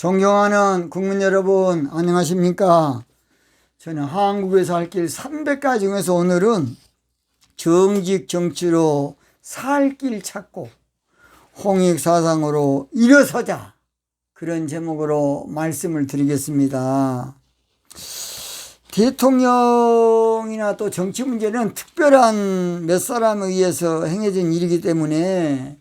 존경하는 국민 여러분, 안녕하십니까? 저는 한국에서 할 길 300가지 중에서 오늘은 정직 정치로 살 길 찾고 홍익사상으로 일어서자, 그런 제목으로 말씀을 드리겠습니다. 대통령이나 또 정치 문제는 특별한 몇 사람에 의해서 행해진 일이기 때문에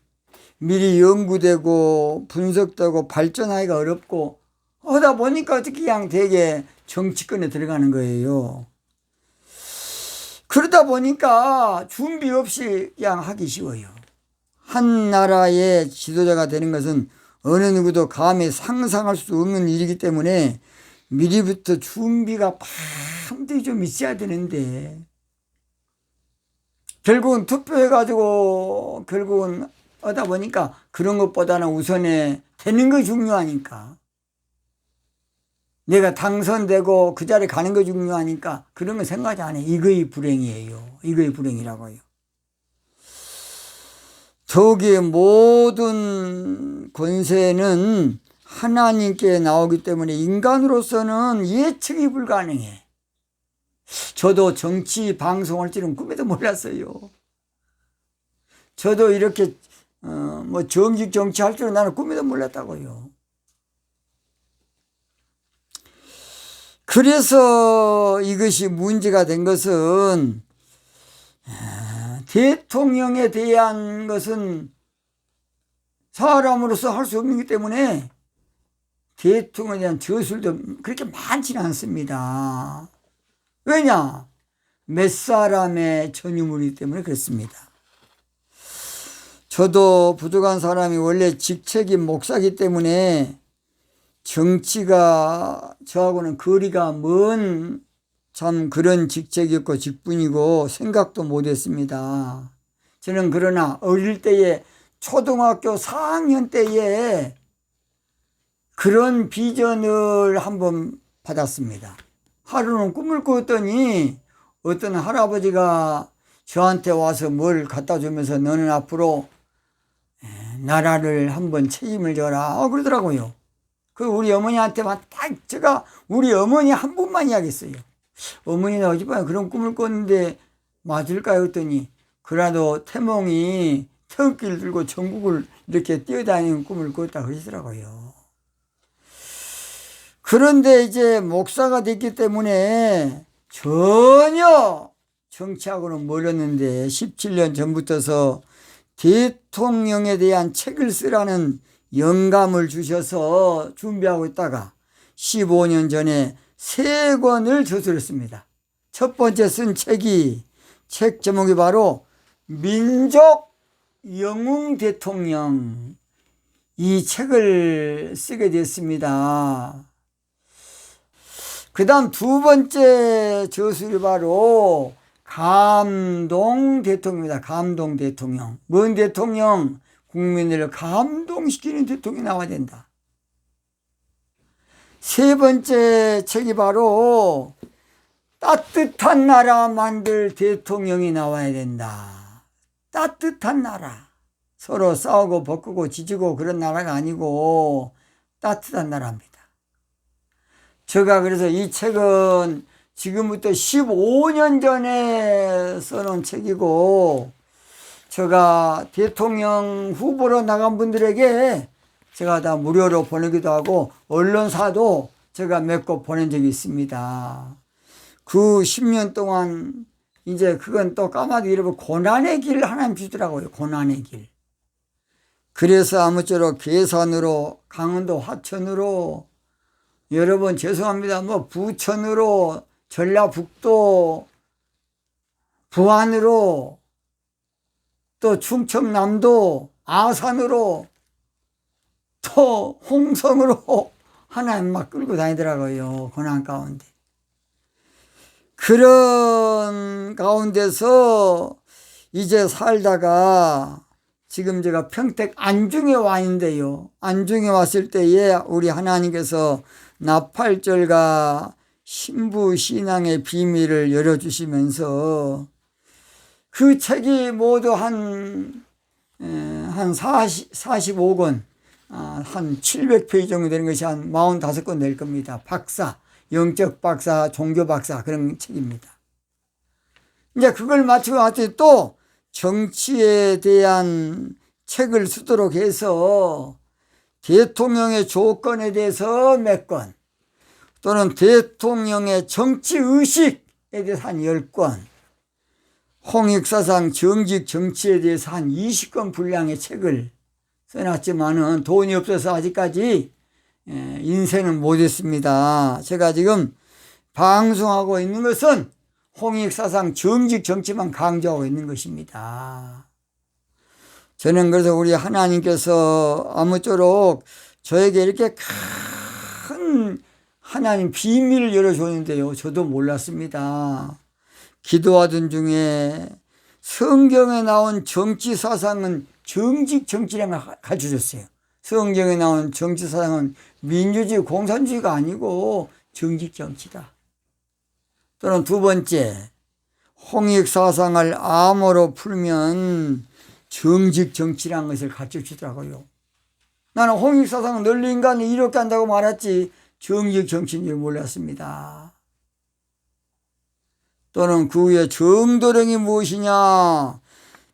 미리 연구되고 분석되고 발전하기가 어렵고 하다 보니까 어떻게 그냥 되게 정치권에 들어가는 거예요. 그러다 보니까 준비 없이 그냥 하기 쉬워요. 한 나라의 지도자가 되는 것은 어느 누구도 감히 상상할 수 없는 일이기 때문에 미리부터 준비가 반드시 좀 있어야 되는데, 결국은 투표해가지고 결국은 하다 보니까 그런 것보다는 우선에 되는 거 중요하니까, 내가 당선되고 그 자리에 가는 거 중요하니까 그런 거 생각하지 않아요. 이거의 불행이에요. 이거의 불행이라고요. 저기의 모든 권세는 하나님께 나오기 때문에 인간으로서는 예측이 불가능해. 저도 정치 방송할 줄은 꿈에도 몰랐어요. 저도 이렇게 정직 정치할 줄은 나는 꿈에도 몰랐다고요. 그래서 이것이 문제가 된 것은, 대통령에 대한 것은 사람으로서 할 수 없기 때문에 대통령에 대한 저술도 그렇게 많지는 않습니다. 왜냐? 몇 사람의 전유물이기 때문에 그렇습니다. 저도 부족한 사람이 원래 직책이 목사이기 때문에 정치가 저하고는 거리가 먼 참 그런 직책이었고 직분이고 생각도 못했습니다. 저는 그러나 어릴 때에 초등학교 4학년 때에 그런 비전을 한번 받았습니다. 하루는 꿈을 꿨더니 어떤 할아버지가 저한테 와서 뭘 갖다 주면서 너는 앞으로 나라를 한번 책임을 져라 그러더라고요. 그 우리 어머니한테만 딱 제가 우리 어머니 한 분만 이야기했어요. 어머니는 어젯밤에 그런 꿈을 꿨는데 맞을까요? 했더니 그래도 태몽이 태극기를 들고 전국을 이렇게 뛰어다니는 꿈을 꿨다 그러시더라고요. 그런데 이제 목사가 됐기 때문에 전혀 정치하고는 멀었는데 17년 전부터서 대통령에 대한 책을 쓰라는 영감을 주셔서 준비하고 있다가 15년 전에 3권을 저술했습니다. 첫 번째 쓴 책이, 책 제목이 바로 민족 영웅 대통령, 이 책을 쓰게 됐습니다. 그 다음 두 번째 저술이 바로 감동 대통령입니다. 감동 대통령. 뭔 대통령? 국민들을 감동시키는 대통령이 나와야 된다. 세 번째 책이 바로 따뜻한 나라 만들 대통령이 나와야 된다. 따뜻한 나라. 서로 싸우고 벗고 지지고 그런 나라가 아니고 따뜻한 나라입니다. 제가 그래서 이 책은 지금부터 15년 전에 써놓은 책이고, 제가 대통령 후보로 나간 분들에게 제가 다 무료로 보내기도 하고 언론사도 제가 몇 곳 보낸 적이 있습니다. 그 10년 동안 이제 그건 또 까마도 잃어버리고 고난의 길 하나님 주더라고요. 고난의 길. 그래서 아무쪼록 계산으로 강원도 화천으로, 여러분 죄송합니다, 부천으로, 전라북도 부안으로, 또 충청남도 아산으로, 또 홍성으로 하나님 막 끌고 다니더라고요. 고난 가운데. 그런 가운데서 이제 살다가 지금 제가 평택 안중에 와 있는데요. 안중에 왔을 때에 우리 하나님께서 나팔절과 신부 신앙의 비밀을 열어주시면서 그 책이 모두 한 45권, 한 700페이지 정도 되는 것이 한 45권 될 겁니다. 박사, 영적 박사, 종교 박사 그런 책입니다. 이제 그걸 마치고 나서 또 정치에 대한 책을 쓰도록 해서 대통령의 조건에 대해서 몇 권, 또는 대통령의 정치의식에 대해서 한 10권, 홍익사상 정직 정치에 대해서 한 20권 분량의 책을 써놨지만은 돈이 없어서 아직까지 인쇄는 못했습니다. 제가 지금 방송하고 있는 것은 홍익사상 정직 정치만 강조하고 있는 것입니다. 저는 그래서 우리 하나님께서 아무쪼록 저에게 이렇게 큰 하나님 비밀을 열어줬는데요. 저도 몰랐습니다. 기도하던 중에 성경에 나온 정치 사상은 정직 정치라는 걸 가르쳐줬어요. 성경에 나온 정치 사상은 민주주의 공산주의가 아니고 정직 정치다. 또는 두 번째, 홍익 사상을 암호로 풀면 정직 정치라는 것을 가르쳐 주더라고요. 나는 홍익 사상은 널리 인간을 이롭게 한다고 말했지 정직 정치인 줄 몰랐습니다. 또는 그 후에 정도령이 무엇이냐?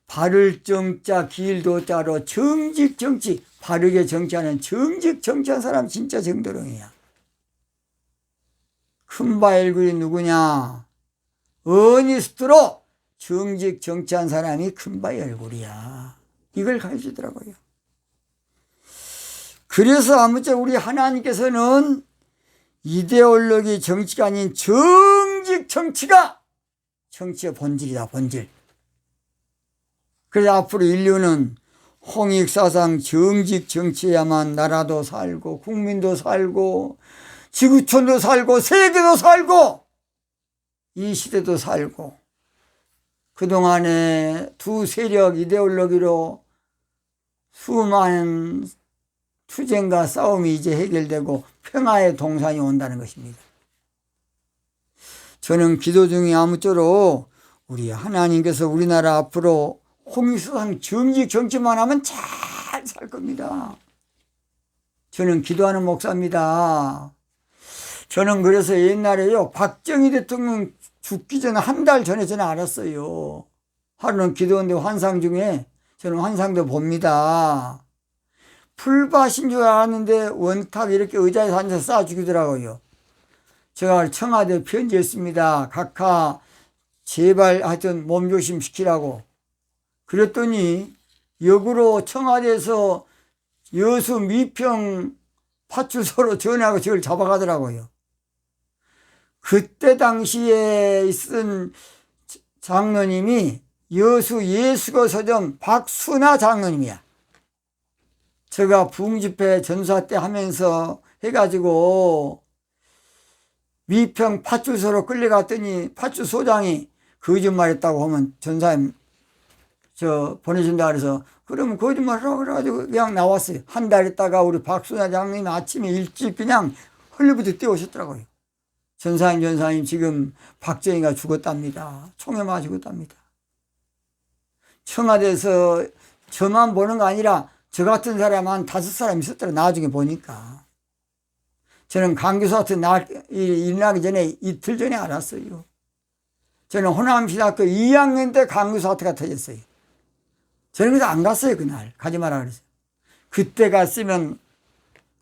바를 정자 길도자로 정직 정치, 바르게 정치하는 정직 정치한 사람 진짜 정도령이야. 큰바일굴이 누구냐? 어니스트로 정직 정치한 사람이 큰바일굴이야. 이걸 가르치더라고요. 그래서 아무쪼록 우리 하나님께서는 이데올로기 정치가 아닌 정직 정치가 정치의 본질이다, 본질. 그래서 앞으로 인류는 홍익사상 정직 정치에야만 나라도 살고 국민도 살고 지구촌도 살고 세계도 살고 이 시대도 살고, 그동안에 두 세력 이데올로기로 수많은 투쟁과 싸움이 이제 해결되고 평화의 동산이 온다는 것입니다. 저는 기도 중에 아무쪼록 우리 하나님께서 우리나라 앞으로 홍익사상 정직 정치만 하면 잘 살 겁니다. 저는 기도하는 목사입니다. 저는 그래서 옛날에요, 박정희 대통령 죽기 전에 한 달 전에 저는 알았어요. 하루는 기도하는데 환상 중에 저는 환상도 봅니다. 풀밭인 줄 알았는데 원탁 이렇게 의자에 앉아서 쏴 죽이더라고요. 제가 청와대 편지했습니다. 각하 제발 하여튼 몸조심 시키라고. 그랬더니 역으로 청와대에서 여수 미평 파출소로 전화하고 저를 잡아가더라고요. 그때 당시에 있은 장로님이 여수 예수고 서점 박순아 장로님이야. 제가 부흥집회 전사 때 하면서 해가지고 미평 파출소로 끌려갔더니 파출소장이 거짓말했다고 하면 전사님 보내준다 그래서 그러면 거짓말하라고 그래가지고 그냥 나왔어요. 한 달 있다가 우리 박순아 장로님 아침에 일찍 그냥 헐리부터 뛰어오셨더라고요. 전사님 지금 박정희가 죽었답니다. 총에 맞아 죽었답니다. 청와대에서 저만 보는 거 아니라 저 같은 사람 한 5사람 있었더라. 나중에 보니까. 저는 강교사한테 일어나기 전에 이틀 전에 알았어요. 저는 호남신학교 2학년 때 강교사한테가 터졌어요. 저는 그래서 안 갔어요. 그날 가지 마라 그랬어요. 그때 갔으면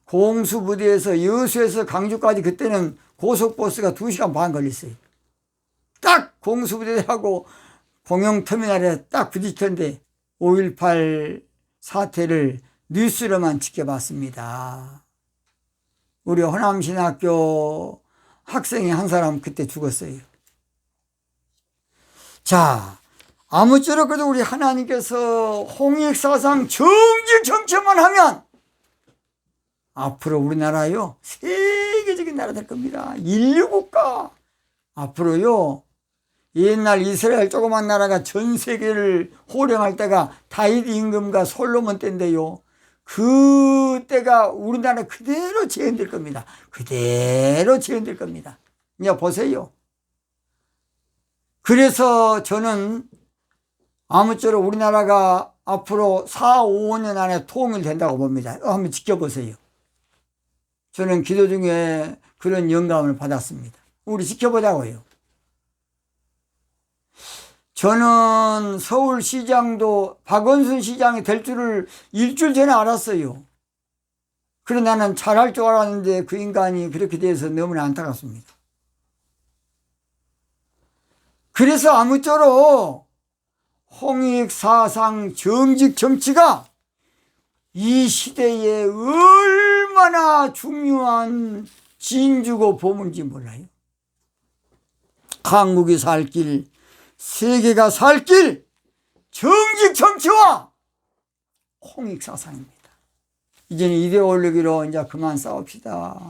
공수부대에서 여수에서 강주까지 그때는 고속버스가 2시간 반 걸렸어요. 딱 공수부대하고 공영터미널에 딱 부딪혔는데 5.18 사태를 뉴스로만 지켜봤습니다. 우리 호남신학교 학생이 한 사람 그때 죽었어요. 자, 아무쪼록 그래도 우리 하나님께서 홍익사상 정직 정치만 하면 앞으로 우리나라요 세계적인 나라 될 겁니다. 인류국가. 앞으로요 옛날 이스라엘 조그만 나라가 전 세계를 호령할 때가 다윗 임금과 솔로몬 때인데요, 그때가 우리나라 그대로 재현될 겁니다. 그대로 재현될 겁니다. 이제 보세요. 그래서 저는 아무쪼록 우리나라가 앞으로 4, 5년 안에 통일된다고 봅니다. 한번 지켜보세요. 저는 기도 중에 그런 영감을 받았습니다. 우리 지켜보자고요. 저는 서울시장도 박원순 시장이 될 줄을 일주일 전에 알았어요. 그러나 나는 잘할 줄 알았는데 그 인간이 그렇게 돼서 너무나 안타깝습니다. 그래서 아무쪼록 홍익사상 정직 정치가 이 시대에 얼마나 중요한 진주고 보물인지 몰라요. 한국이 살 길, 세계가 살 길, 정직 정치와 홍익사상입니다. 이제는 이데올로기로 이제 그만 싸웁시다.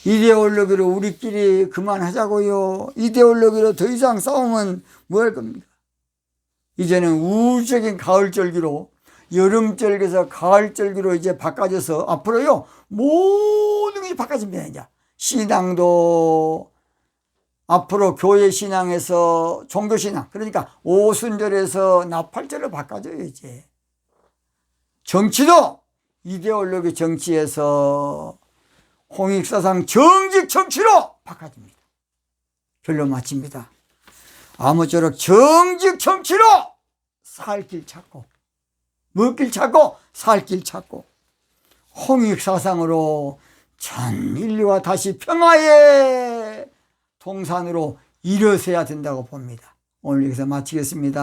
이데올로기로 우리끼리 그만하자고요. 이데올로기로 더 이상 싸우면 뭐 할 겁니까? 이제는 우주적인 가을절기로, 여름절기에서 가을절기로 이제 바꿔져서 앞으로요 모든 것이 바꿔집니다. 이제 신앙도 앞으로 교회 신앙에서 종교 신앙, 그러니까 오순절에서 나팔절로 바꿔져요. 이제 정치도 이데올로기 정치에서 홍익사상 정직 정치로 바꿔집니다. 결론 마칩니다. 아무쪼록 정직 정치로 살 길 찾고, 먹길 찾고, 살 길 찾고, 홍익사상으로 전 인류가 다시 평화의 동산으로 일어서야 된다고 봅니다. 오늘 여기서 마치겠습니다.